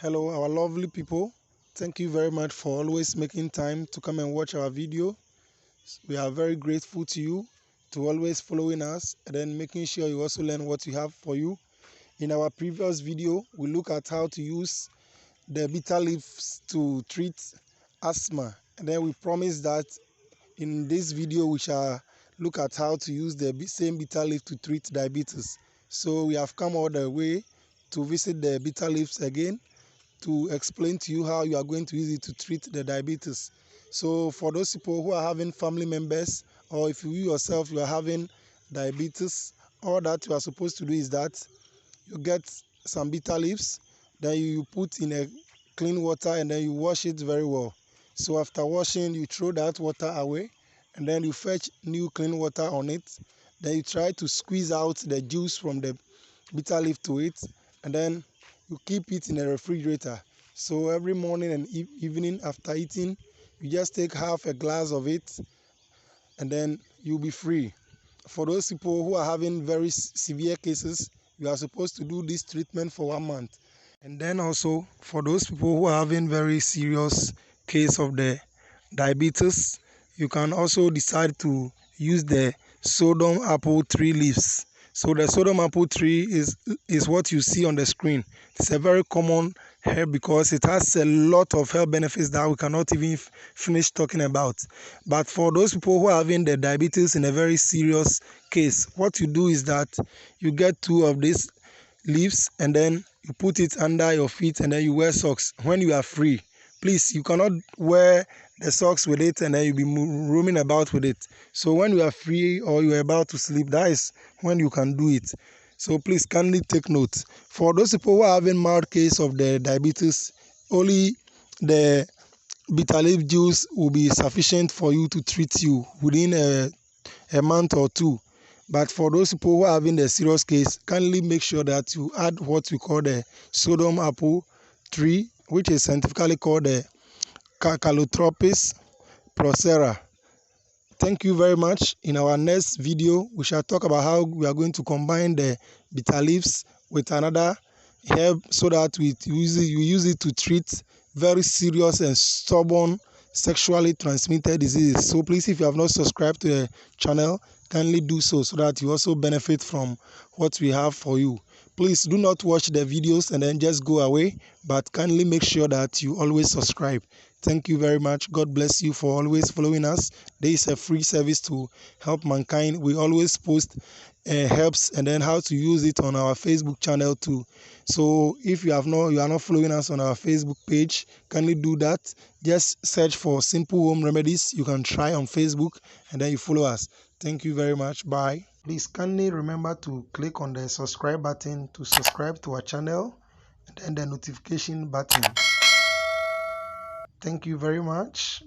Hello, our lovely people. Thank you very much for always making time to come and watch our video. We are very grateful to you to always following us and then making sure you also learn what we have for you. In our previous video, we look at how to use the bitter leaves to treat asthma. And then we promise that in this video, we shall look at how to use the same bitter leaf to treat diabetes. So we have come all the way to visit the bitter leaves again to explain to you how you are going to use it to treat the diabetes. So for those people who are having family members, or if you yourself you are having diabetes, all that you are supposed to do is that you get some bitter leaves, then you put in a clean water and then you wash it very well. So after washing, you throw that water away and then you fetch new clean water on it. Then you try to squeeze out the juice from the bitter leaf to it, and then you keep it in a refrigerator. So every morning and evening after eating, you just take half a glass of it and then you'll be free. For those people who are having very severe cases, you are supposed to do this treatment for 1 month. And then also for those people who are having very serious case of the diabetes, you can also decide to use the sodom apple tree leaves. So the sodom apple tree is what you see on the screen. It's a very common herb because it has a lot of health benefits that we cannot even finish talking about. But for those people who are having the diabetes in a very serious case, what you do is that you get 2 of these leaves and then you put it under your feet and then you wear socks when you are free. Please, you cannot wear the socks with it and then you'll be roaming about with it. So when you are free or you are about to sleep, that is when you can do it. So please kindly take note. For those people who are having mild case of the diabetes, only the bitter leaf juice will be sufficient for you to treat you within a month or 2. But for those people who are having the serious case, kindly make sure that you add what we call the sodom apple tree, which is scientifically called the Calotropis procera. Thank you very much. In our next video, we shall talk about how we are going to combine the bitter leaves with another herb so that we use it to treat very serious and stubborn sexually transmitted diseases. So please, if you have not subscribed to the channel, kindly do so that you also benefit from what we have for you. Please do not watch the videos and then just go away, but kindly make sure that you always subscribe. Thank you very much. God bless you for always following us. There is a free service to help mankind. We always post helps and then how to use it on our Facebook channel too. So if you are not following us on our Facebook page, kindly do that. Just search for Simple Home Remedies. You can try on Facebook and then you follow us. Thank you very much. Bye. Please kindly remember to click on the subscribe button to subscribe to our channel and then the notification button. Thank you very much.